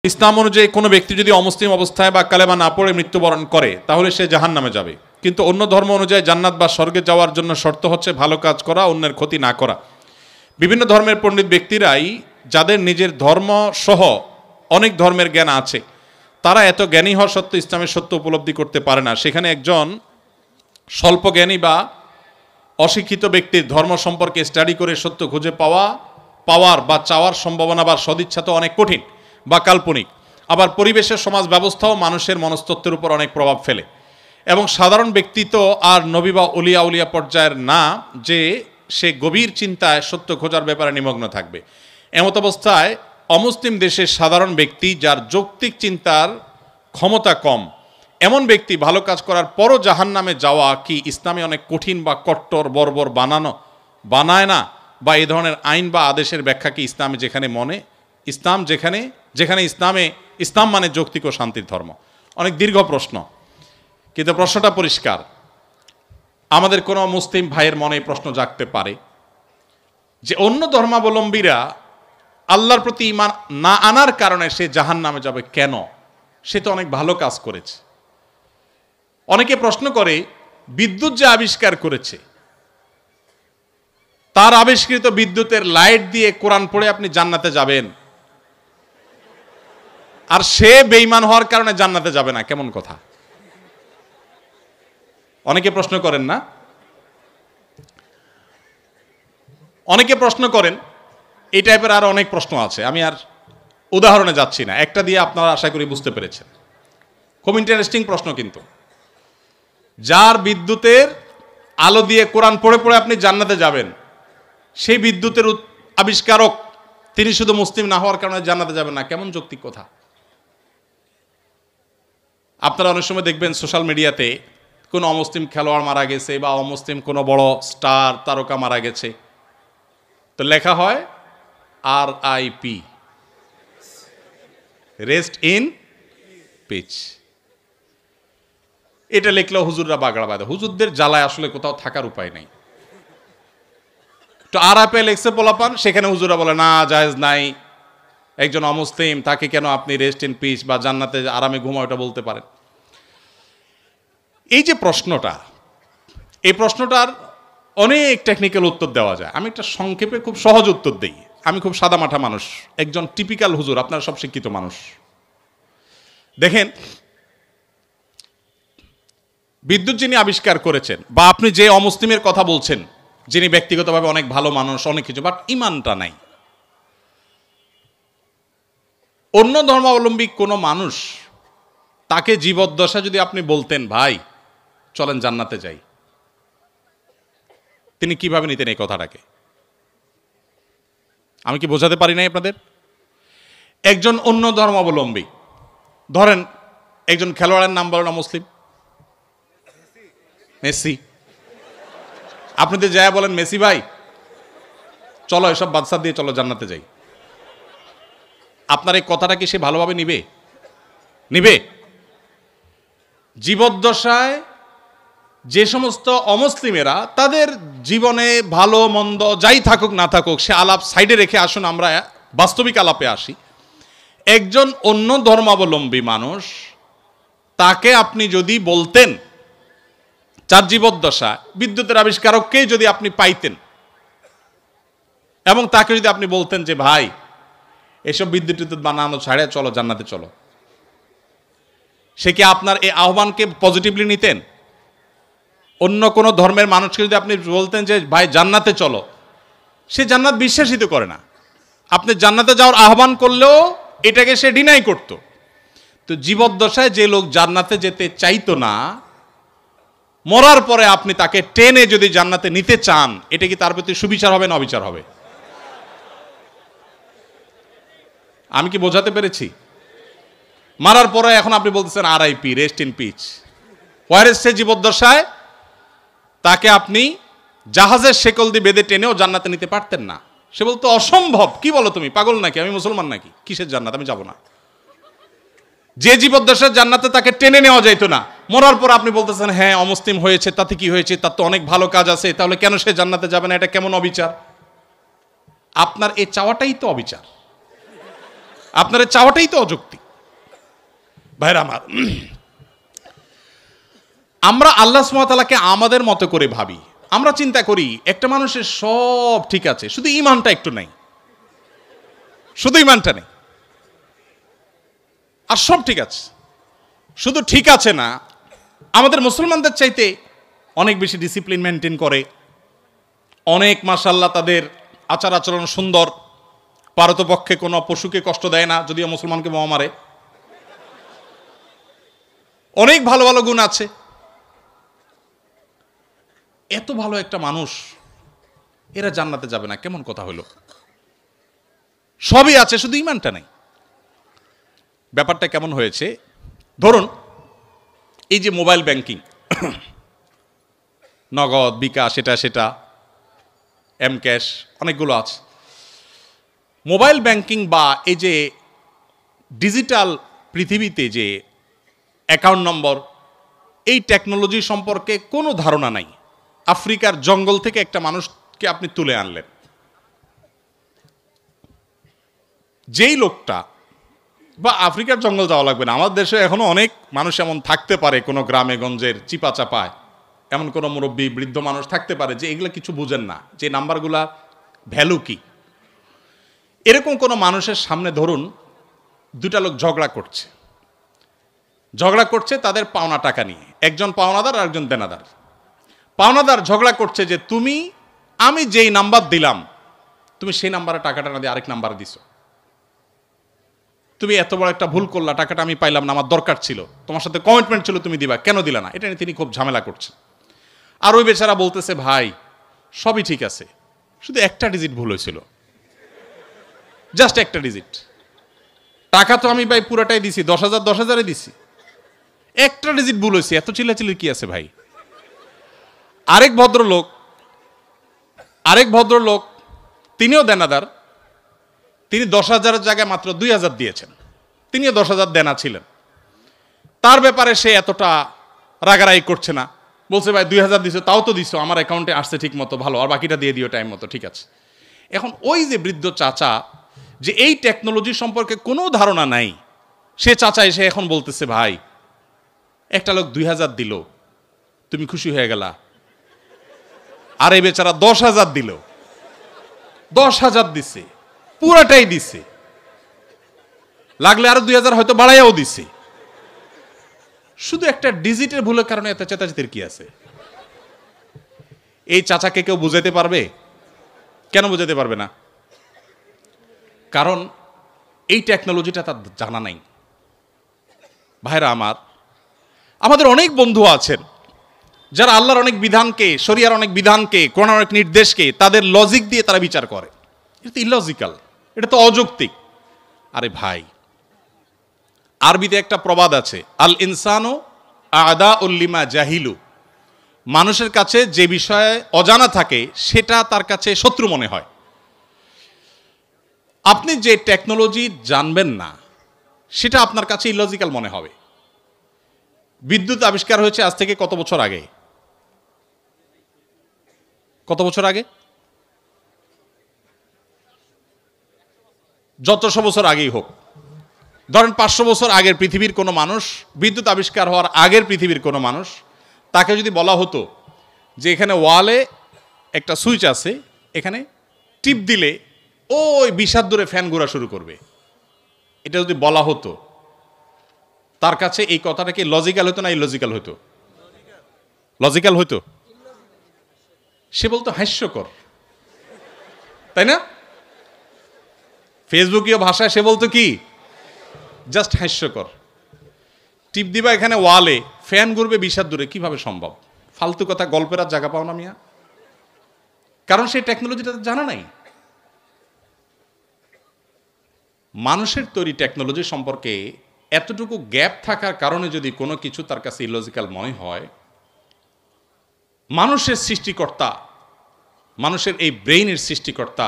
ইসলাম অনুযায়ী কোনো ব্যক্তি যদি অমুসলিম অবস্থায় বা কালেমা না পড়ে মৃত্যুবরণ করে তাহলে সে জাহান্নামে যাবে, কিন্তু অন্য ধর্ম অনুযায়ী জান্নাত বা স্বর্গে যাওয়ার জন্য শর্ত হচ্ছে ভালো কাজ করা, অন্যের ক্ষতি না করা। বিভিন্ন ধর্মের পণ্ডিত ব্যক্তিরাই যাদের নিজের ধর্ম সহ অনেক ধর্মের জ্ঞান আছে, তারা এত জ্ঞানী হওয়া সত্ত্বেও ইসলামের সত্য উপলব্ধি করতে পারে না। সেখানে একজন স্বল্প জ্ঞানী বা অশিক্ষিত ব্যক্তির ধর্ম সম্পর্কে স্টাডি করে সত্য খুঁজে পাওয়ার বা চাওয়ার সম্ভাবনা বা সদিচ্ছা তো অনেক কঠিন বা কাল্পনিক। আবার পরিবেশের সমাজ ব্যবস্থাও মানুষের মনস্তত্ত্বের উপর অনেক প্রভাব ফেলে, এবং সাধারণ ব্যক্তি তো আর নবী বা উলিয়া পর্যায়ের না যে সে গভীর চিন্তায় সত্য খোঁজার ব্যাপারে নিমগ্ন থাকবে। এমত অবস্থায় অমুসলিম দেশের সাধারণ ব্যক্তি যার যৌক্তিক চিন্তার ক্ষমতা কম, এমন ব্যক্তি ভালো কাজ করার পরও জাহান্নামে যাওয়া কি ইসলামে অনেক কঠিন বা কট্টর বর্বর বানায় না? বা এই ধরনের আইন বা আদেশের ব্যাখ্যা কি ইসলামে যেখানে ইসলাম মানে যৌক্তিক ও শান্তির ধর্ম? অনেক দীর্ঘ প্রশ্ন, কিন্তু প্রশ্নটা পরিষ্কার। আমাদের কোনো মুসলিম ভাইয়ের মনে এই প্রশ্ন জাগতে পারে যে অন্য ধর্মাবলম্বীরা আল্লাহর প্রতি ঈমান না আনার কারণে সে জাহান্নামে যাবে কেন? সে তো অনেক ভালো কাজ করেছে। অনেকে প্রশ্ন করে, বিদ্যুৎ যে আবিষ্কার করেছে তার আবিষ্কৃত বিদ্যুতের লাইট দিয়ে কোরআন পড়ে আপনি জান্নাতে যাবেন, আর সে বেঈমান হওয়ার কারণে জান্নাতে যাবে না, কেমন কথা? অনেকে প্রশ্ন করেন না? অনেকে প্রশ্ন করেন। এই টাইপের আরো অনেক প্রশ্ন আছে, আমি আর উদাহরণে যাচ্ছি না, একটা দিয়ে আপনারা আশা করি বুঝতে পেরেছেন। খুব ইন্টারেস্টিং প্রশ্ন কিন্তু। যার বিদ্যুতের আলো দিয়ে কোরআন পড়ে পড়ে আপনি জান্নাতে যাবেন, সেই বিদ্যুতের আবিষ্কারক তিনি শুধু মুসলিম না হওয়ার কারণে জান্নাতে যাবেন না, কেমন যৌক্তিক কথা? আপনারা অনেক সময় দেখবেন সোশ্যাল মিডিয়াতে কোনো অমুসলিম খেলোয়াড় মারা গেছে বা অমুসলিম কোনো বড় স্টার তারকা মারা গেছে, তো লেখা হয় RIP, রেস্ট ইন পিচ। এটা লিখলেও হুজুররা বাগড়া বাঁধে। হুজুরদের জ্বালায় আসলে কোথাও থাকার উপায় নেই। তো RIP লেখছে পোলাপান, সেখানে হুজুররা বলে না, জায়েজ নাই, একজন অমুসলিম তাকে কেন আপনি রেস্ট ইন পিচ বা জান্নাতে আরামে ঘুমাও এটা বলতে পারেন? এই যে প্রশ্নটা, এই প্রশ্নটার অনেক টেকনিক্যাল উত্তর দেওয়া যায়। আমি একটা সংক্ষেপে খুব সহজ উত্তর দিই। আমি খুব সাদামাঠা মানুষ, একজন টিপিক্যাল হুজুর, আপনারা সব শিক্ষিত মানুষ। দেখেন, বিদ্যুৎ যিনি আবিষ্কার করেছেন বা আপনি যে অমুসলিমের কথা বলছেন, যিনি ব্যক্তিগতভাবে অনেক ভালো মানুষ, অনেক কিছু, বাট ইমানটা নাই, অন্য ধর্মাবলম্বী কোনো মানুষ তাকে জীবদ্দশা যদি আপনি বলতেন ভাই চলেন জান্নাতে যাই, তিনি কিভাবে নিতেন এই কথাটাকে? আমি কি বোঝাতে পারি নাই আপনাদের? একজন অন্য ধর্মাবলম্বী, ধরেন একজন খেলোয়াড়ের নাম বলেন মুসলিম, মেসি, আপনি তো যায় বলেন মেসি ভাই চলো এসব বাদশা দিয়ে চলো জান্নাতে যাই, আপনার এই কথাটা কি সে ভালোভাবে নিবে? জীবদ্দশায় যে সমস্ত অমুসলিমেরা তাদের জীবনে ভালো মন্দ যাই থাকুক না থাকুক, সে আলাপ সাইডে রেখে আসুন আমরা বাস্তবিক আলাপে আসি। একজন অন্য ধর্মাবলম্বী মানুষ, তাকে আপনি যদি বলতেন, যার জীবদ্দশা বিদ্যুতের আবিষ্কারককেই যদি আপনি পাইতেন এবং তাকে যদি আপনি বলতেন যে ভাই এসব বিদ্যুৎ বানানো ছাড়ে চলো জান্নাতে চলো, সে কি আপনার এই আহ্বানকে পজিটিভলি নিতেন? অন্য কোনো ধর্মের মানুষকে যদি আপনি বলতেন যে ভাই জান্নাতে চলো, সে জান্নাত বিশ্বাসিত করে না। আপনি জান্নাতে যাওয়ার আহ্বান করলেও এটাকে সে ডিনাই করত। তো জীবদ্দশায় যে লোক জান্নাতে যেতে চাইতো না, মরার পরে আপনি তাকে টেনে যদি জান্নাতে নিতে চান, এটা কি তার প্রতি সুবিচার হবে না অবিচার হবে? আমি কি বোঝাতে পেরেছি? মারার পরে এখন আপনি বলতেছেন RIP, রেস্ট ইন পিচ, ওয়ারেস সে জীবদ্দশায় তাকে আপনি জাহাজের শেকল দিয়ে বেঁধে টেনেও জান্নাতে নিতে পারতেন না। সে বলতো অসম্ভব, কি বলো তুমি, পাগল নাকি, আমি মুসলমান নাকি, কিসের জান্নাত, আমি যাব না। যে জীবদ্দশার জান্নাতে তাকে টেনে নেওয়া যাইতো না, মরার পর আপনি বলতেছেন হ্যাঁ অমুসলিম হয়েছে, তাতে কি হয়েছে, তার তো অনেক ভালো কাজ আছে, তাহলে কেন সে জান্নাতে যাবে না? এটা কেমন অবিচার? আপনার এই চাওয়াটাই তো অবিচার। আপনার চাওয়াটাই তো অযৌক্তিক। ভাইরা আমার, আমরা আল্লাহ সুবহানাহু ওয়া তাআলাকে আমাদের মতো করে ভাবি। আমরা চিন্তা করি একটা মানুষের সব ঠিক আছে, শুধু ঈমানটা একটু নাই, শুধু ঈমানটা নেই, আর সব ঠিক আছে। শুধু ঠিক আছে না, আমাদের মুসলমানদের চাইতে অনেক বেশি ডিসিপ্লিন মেনটেন করে, অনেক মাশাআল্লাহ তাদের আচার আচরণ সুন্দর, পারতপক্ষে কোনো পশুকে কষ্ট দেয় না, যদিও মুসলমানকে বোমা মারে, অনেক ভালো ভালো গুণ আছে। এত ভালো একটা মানুষ, এরা জান্নাতে যাবে না, কেমন কথা হলো? সবই আছে, শুধু ঈমানটা নেই। ব্যাপারটা কেমন হয়েছে? ধরুন এই যে মোবাইল ব্যাংকিং, নগদ, বিকাশ, সেটা এম ক্যাশ, অনেকগুলো আছে। মোবাইল ব্যাংকিং বা এই যে ডিজিটাল পৃথিবীতে যে অ্যাকাউন্ট নম্বর, এই টেকনোলজি সম্পর্কে কোনো ধারণা নাই। আফ্রিকার জঙ্গল থেকে একটা মানুষকে আপনি তুলে আনলেন, যেই লোকটা, বা আফ্রিকার জঙ্গল যাওয়া লাগবে না, আমাদের দেশে এখনো অনেক মানুষ এমন থাকতে পারে, কোনো গ্রামে গঞ্জের চিপা চাপায় এমন কোনো মুরব্বী বৃদ্ধ মানুষ থাকতে পারে যে এগুলো কিছু বুঝেন না, যে নাম্বারগুলা ভ্যালু কি। এরকম কোনো মানুষের সামনে ধরুন দুটা লোক ঝগড়া করছে তাদের পাওনা টাকা নিয়ে, একজন পাওনাদার আর একজন দেনাদার। পাওনাদার ঝগড়া করছে যে আমি যেই নাম্বার দিলাম, তুমি সেই নাম্বারে টাকাটা না দিয়ে আরেক নাম্বার দিছো, তুমি এত বড় একটা ভুল করলা, টাকাটা আমি পাইলাম না, আমার দরকার ছিল, তোমার সাথে কমিটমেন্ট ছিল, তুমি দিবা, কেন দিলা না? এটা নিয়ে তিনি খুব ঝামেলা করছে। আর ওই বেচারা বলতেছে, ভাই সবই ঠিক আছে, শুধু একটা ডিজিট ভুল হয়েছিল, জাস্ট একটা ডিজিট, টাকা তো আমি ভাই পুরাটাই দিছি, 10,000 দিছি, একটা ডিজিট ভুল হয়েছে, এত চিল্লাচিল্লির কি আছে ভাই? আরেক ভদ্রলোক তিনিও দেনাদার, তিনি 10,000 জায়গায় মাত্র 2,000 দিয়েছেন, তিনিও 10,000 দেনা ছিলেন। তার ব্যাপারে সে এতটা রাগারাগি করছে না, বলছে ভাই 2,000 দিছো, তাও তো দিছো, আমার অ্যাকাউন্টে আসছে ঠিক মতো, ভালো, আর বাকিটা দিয়ে দিও টাইম মতো, ঠিক আছে। এখন ওই যে বৃদ্ধ চাচা, যে এই টেকনোলজি সম্পর্কে কোনো ধারণা নাই, সে চাচা এসে এখন বলতেছে, ভাই একটা লোক 2,000 দিল, তুমি খুশি হয়ে গেলা, আর এই বেচারা 10,000 দিল, 10,000 দিছে, পুরাটাই দিছে, লাগলে আরো 2,000 হয়তো বাড়াইয়াও দিছে, শুধু একটা ডিজিটের ভুলের কারণে এত চেতাচেতির কি আছে? এই চাচাকে কেউ বুঝাতে পারবে? কেন বুঝাতে পারবে না? কারণ এই টেকনোলজিটা তার জানা নাই। ভাইরা আমার, আমাদের অনেক বন্ধু আছেন যারা আল্লাহর অনেক বিধানকে, শরিয়ার অনেক বিধানকে, কোরআনের অনেক নির্দেশকে তাদের লজিক দিয়ে তারা বিচার করে। এটা তো ইলজিক্যাল, এটা তো অযৌক্তিক। আরে ভাই, আরবিতে একটা প্রবাদ আছে, আল ইনসানু আদাউল লিমা জাহিলু, মানুষের কাছে যে বিষয়ে অজানা থাকে সেটা তার কাছে শত্রু মনে হয়। আপনি যে টেকনোলজি জানবেন না সেটা আপনার কাছে ইলজিক্যাল মনে হবে। বিদ্যুৎ আবিষ্কার হয়েছে আজ থেকে কত বছর আগে? যতশো বছর আগেই হোক, ধরেন 500 বছর আগের পৃথিবীর কোনো মানুষ, বিদ্যুৎ আবিষ্কার হওয়ার আগের পৃথিবীর কোনো মানুষ, তাকে যদি বলা হতো যে এখানে ওয়ালে একটা সুইচ আছে, এখানে টিপ দিলে ওই 20 হাত দূরে ফ্যান ঘোরা শুরু করবে, এটা যদি বলা হতো, তার কাছে এই কথাটা কি লজিক্যাল হতো না ইলজিক্যাল হতো? লজিক্যাল হতো। সে বলতো হাস্যকর, তাই না? ফেসবুকীয় ভাষায় সে বলতো কি, জাস্ট হাস্যকর। টিপ দিবা এখানে ওয়ালে, ফ্যান ঘুরবে 20 হাত দূরে, কিভাবে সম্ভব? ফালতু কথা, গল্পের আর জায়গা পাও না মিয়া, কারণ সেই টেকনোলজিটা জানা নাই। মানুষের তৈরি টেকনোলজি সম্পর্কে এতটুকু গ্যাপ থাকার কারণে যদি কোনো কিছু তার কাছে ইলজিক্যাল মনে হয়, মানুষের সৃষ্টিকর্তা, মানুষের এই ব্রেইনের সৃষ্টিকর্তা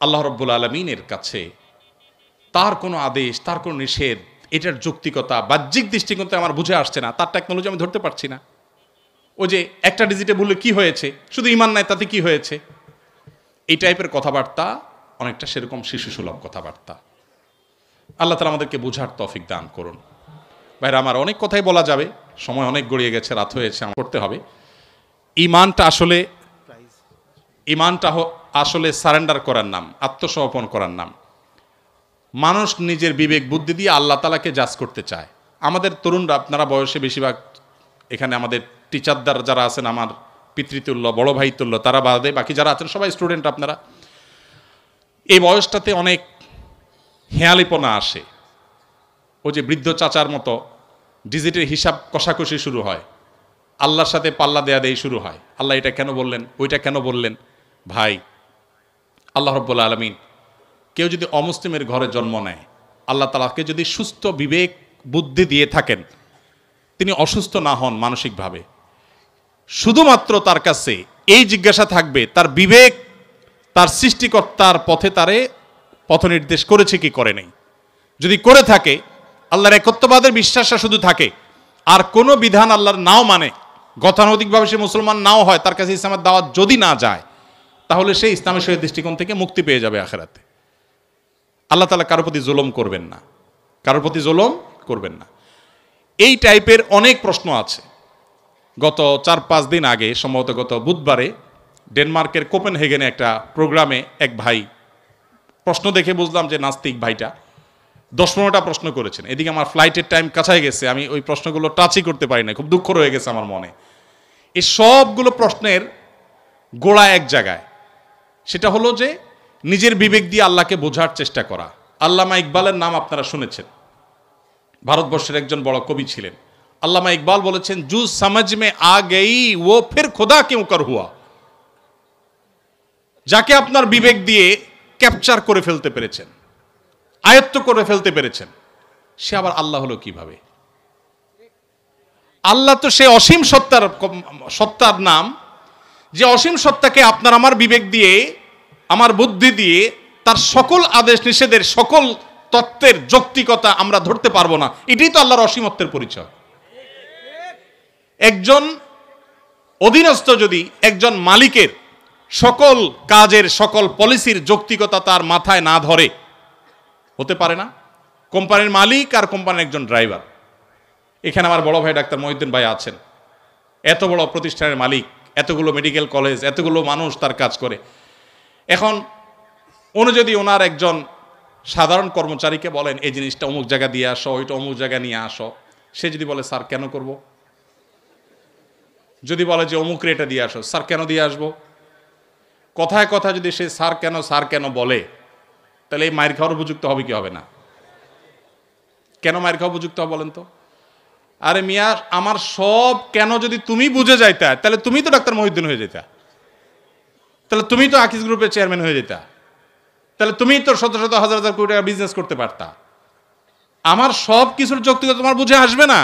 আল্লাহ রাব্বুল আলামিনের কাছে তার কোনো আদেশ, তার কোনো নিষেধ, এটার যৌক্তিকতা বাহ্যিক দৃষ্টিকোণ আমার বুঝে আসছে না, তার টেকনোলজি আমি ধরতে পারছি না। ওই যে একটা ডিজিটে বললে কি হয়েছে, শুধু ঈমান নাই তাতে কি হয়েছে, এই টাইপের কথাবার্তা অনেকটা সেরকম শিশুসুলভ কথাবার্তা। আল্লাহ তাআলা আমাদেরকে বুঝার তৌফিক দান করুন। ভাইরা আমার, অনেক কথাই বলা যাবে, সময় অনেক গড়িয়ে গেছে, রাত হয়েছে, করতে হবে। ইমানটা আসলে সারেন্ডার করার নাম, আত্মসমর্পণ করার নাম। মানুষ নিজের বিবেক বুদ্ধি দিয়ে আল্লাহ তাআলাকে জাজ করতে চায়। আমাদের তরুণরা, আপনারা বয়সে বেশিরভাগ, এখানে আমাদের টিচারদার যারা আছেন, আমার পিতৃতুল্য, বড় ভাই তুল্য, তারা বাদে বাকি যারা আছেন সবাই স্টুডেন্ট। আপনারা এই বয়সটাতে অনেক হেয়ালিপনা আসে। ও যে বৃদ্ধ চাচার মতো ডিজিটের হিসাব কষাকষি শুরু হয়, আল্লাহর সাথে পাল্লা দেয়া দেই শুরু হয়। আল্লাহ এটা কেন বললেন, ওইটা কেন বললেন? ভাই, আল্লাহ রাব্বুল আলামিন কেউ যদি অমুসলিমের ঘরে জন্ম নেয়, আল্লাহ তাআলাকে যদি সুস্থ বিবেক বুদ্ধি দিয়ে থাকেন, তিনি অসুস্থ না হন মানসিকভাবে, শুধুমাত্র তার কাছে এই জিজ্ঞাসা থাকবে তার বিবেক তার সৃষ্টিকর্তার পথে তারে পথ নির্দেশ করেছে কি করে নাই। যদি করে থাকে, আল্লাহর একত্ববাদের বিশ্বাসটা শুধু থাকে, আর কোনো বিধান আল্লাহর নাও মানে, গতানুগতিকভাবে সে মুসলমান নাও হয়, তার কাছে ইসলামের দাওয়াত যদি না যায়, তাহলে সে ইসলামের সহিত দৃষ্টিকোণ থেকে মুক্তি পেয়ে যাবে আখিরাতে। আল্লাহ তাআলা কারোর প্রতি জুলুম করবেন না, কারোর প্রতি জুলুম করবেন না। এই টাইপের অনেক প্রশ্ন আছে। গত 4-5 দিন আগে, সম্ভবত গত বুধবারে, ডেনমার্কের কোপেনহেগেনে একটা প্রোগ্রামে এক ভাই, প্রশ্ন দেখে বুঝলাম যে নাস্তিক ভাইটা 10-15টা প্রশ্ন করেছেন। এদিকে আমার ফ্লাইটের টাইম কাছায় গেছে, আমি ওই প্রশ্নগুলো টাচই করতে পারি না, খুব দুঃখ রয়ে গেছে আমার মনে। এই সবগুলো প্রশ্নের গোড়া এক জায়গায়, সেটা হলো যে নিজের বিবেক দিয়ে আল্লাহকে বোঝার চেষ্টা করা। আল্লামা ইকবালের নাম আপনারা শুনেছেন, ভারতবর্ষের একজন বড় কবি ছিলেন। আল্লামা ইকবাল বলেছেন, জু সমঝ মে আ গই ও ফির খুদা কিউ কর হুয়া। যাকে আপনার বিবেক দিয়ে ক্যাপচার করে ফেলতে পেরেছেন, আয়ত্ত করে ফেলতে পেরেছেন, সে আবার আল্লাহ হলো কিভাবে? আল্লাহ তো সে অসীম সত্তার নাম, যে অসীম সত্তাকে আপনার আমার বিবেক দিয়ে, আমার বুদ্ধি দিয়ে তার সকল আদেশ নিষেধের, সকল তত্ত্বের যৌক্তিকতা আমরা ধরতে পারবো না। এটাই তো আল্লাহর অসীমত্বের পরিচয়। একজন অধীনস্থ যদি একজন মালিকের সকল কাজের, সকল পলিসির যৌক্তিকতা তার মাথায় না ধরে, হতে পারে না। কোম্পানির মালিক আর কোম্পানির একজন ড্রাইভার, এখানে আমার বড় ভাই ডাক্তার মহিউদ্দিন ভাই আছেন, এত বড় প্রতিষ্ঠানের মালিক, এতগুলো মেডিকেল কলেজ, এতগুলো মানুষ তার কাজ করে। এখন উনি যদি ওনার একজন সাধারণ কর্মচারীকে বলেন এই জিনিসটা অমুক জায়গা দিয়ে আসো, ওইটা অমুক জায়গা নিয়ে আসো, সে যদি বলে স্যার কেন করব? যদি বলে যে অমুক রেটা দিয়ে আসো, স্যার কেন দিয়ে আসবো? কথায় কথা যদি সে স্যার কেন বলে, তাহলে এই মায়ের খাওয়ার উপযুক্ত হবে কি হবে না? কেন মায়ের খাওয়া উপযুক্ত হবে বলেন তো? আরে মিয়া, আমার সব কেন যদি তুমি বুঝে যাইতা, তাহলে তুমি তো ডাক্তার মহিউদ্দিন হয়ে যেতা, তাহলে তুমি তো আকিজ গ্রুপের চেয়ারম্যান হয়ে যেতা, তাহলে তুমি তো শত শত হাজার হাজার কোটি টাকা বিজনেস করতে পারতা। আমার সব কিছুর যৌক্তিকতা তোমার বুঝে আসবে না।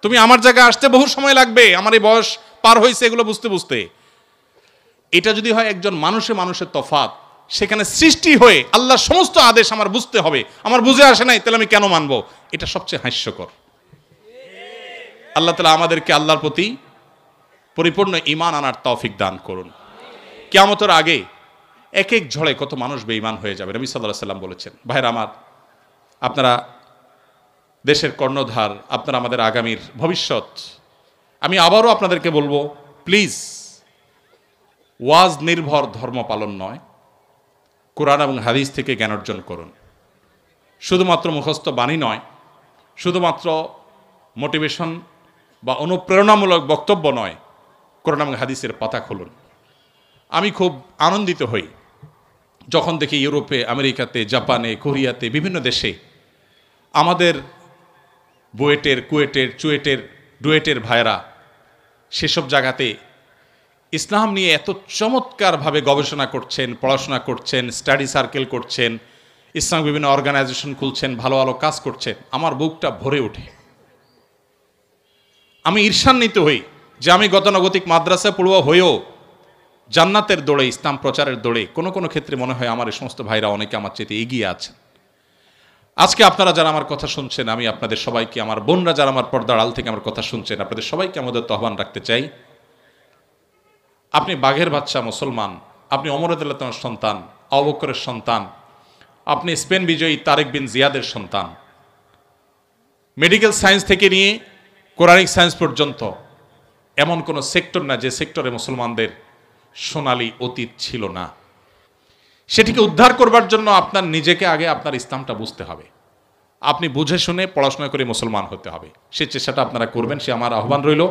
তুমি আমার জায়গায় আসতে বহু সময় লাগবে, আমার এই বয়স পার হয়েছে এগুলো বুঝতে বুঝতে। এটা যদি হয় একজন মানুষের তফাৎ, সেখানে সৃষ্টি হয়ে আল্লাহর সমস্ত আদেশ আমার বুঝতে হবে, আমার বুঝে আসে নাই, তাহলে আমি কেন মানবো? এটা সবচেয়ে হাস্যকর। আল্লাহ তাআলা আমাদেরকে আল্লাহর প্রতি পরিপূর্ণ ঈমান আনার তৌফিক দান করুন। কিয়ামতের আগে এক এক ঝড়ে কত মানুষ বেঈমান হয়ে যাবে, নবী সাল্লাল্লাহু আলাইহি ওয়াসাল্লাম বলেছেন। ভাইরা আমার, আপনারা দেশের কর্ণধার, আপনারা আমাদের আগামীর ভবিষ্যৎ। আমি আবারও আপনাদেরকে বলবো, প্লিজ, ওয়াজ নির্ভর ধর্ম পালন নয়, কোরআন এবং হাদিস থেকে জ্ঞান অর্জন করুন। শুধুমাত্র মুখস্থ বাণী নয়, শুধুমাত্র মোটিভেশন বা অনুপ্রেরণামূলক বক্তব্য নয়, কোরআন এবং হাদিসের পাতা খুলুন। আমি খুব আনন্দিত হই যখন দেখি ইউরোপে, আমেরিকাতে, জাপানে, কোরিয়াতে, বিভিন্ন দেশে আমাদের বুয়েটের, কুয়েটের, চুয়েটের, ডুয়েটের ভাইরা সেসব জায়গাতে ইসলাম নিয়ে এত চমৎকারভাবে গবেষণা করছেন, পড়াশোনা করছেন, স্টাডি সার্কেল করছেন, ইসলাম বিভিন্ন অর্গানাইজেশন খুলছেন, ভালো ভালো কাজ করছেন। আমার বুকটা ভরে ওঠে। আমি ঈর্ষান্বিত হই যে আমি গতানুগতিক মাদ্রাসা পড়ুয়া হয়েও জান্নাতের দৌড়ে, ইসলাম প্রচারের দৌড়ে কোনো কোনো ক্ষেত্রে মনে হয় আমার এই সমস্ত ভাইরা অনেকে আমার চেয়ে এগিয়ে আছেন। আজকে আপনারা যারা আমার কথা শুনছেন, আমি আপনাদের সবাইকে, আমার বোনরা যারা আমার পর্দার আড়াল থেকে আমার কথা শুনছেন, আপনাদের সবাইকে আমাদের আহ্বান রাখতে চাই, আপনি বাঘের বাচ্চা মুসলমান, আপনি ওমর রাদিয়াল্লাহু তাআলার সন্তান, আবু বকরের সন্তান, আপনি স্পেন বিজয়ী তারেক বিন জিয়াদের সন্তান। মেডিকেল সায়েন্স থেকে নিয়ে কোরআনিক সায়েন্স পর্যন্ত এমন কোনো সেক্টর না যে সেক্টরে মুসলমানদের সোনালী অতীত ছিল না। সেটিকে উদ্ধার করবার জন্য আপনার নিজেকে আগে আপনার ইসলামটা বুঝতে হবে। আপনি বুঝে শুনে পড়াশোনা করে মুসলমান হতে হবে। সে চেষ্টাটা আপনারা করবেন, সে আমার আহ্বান রইল।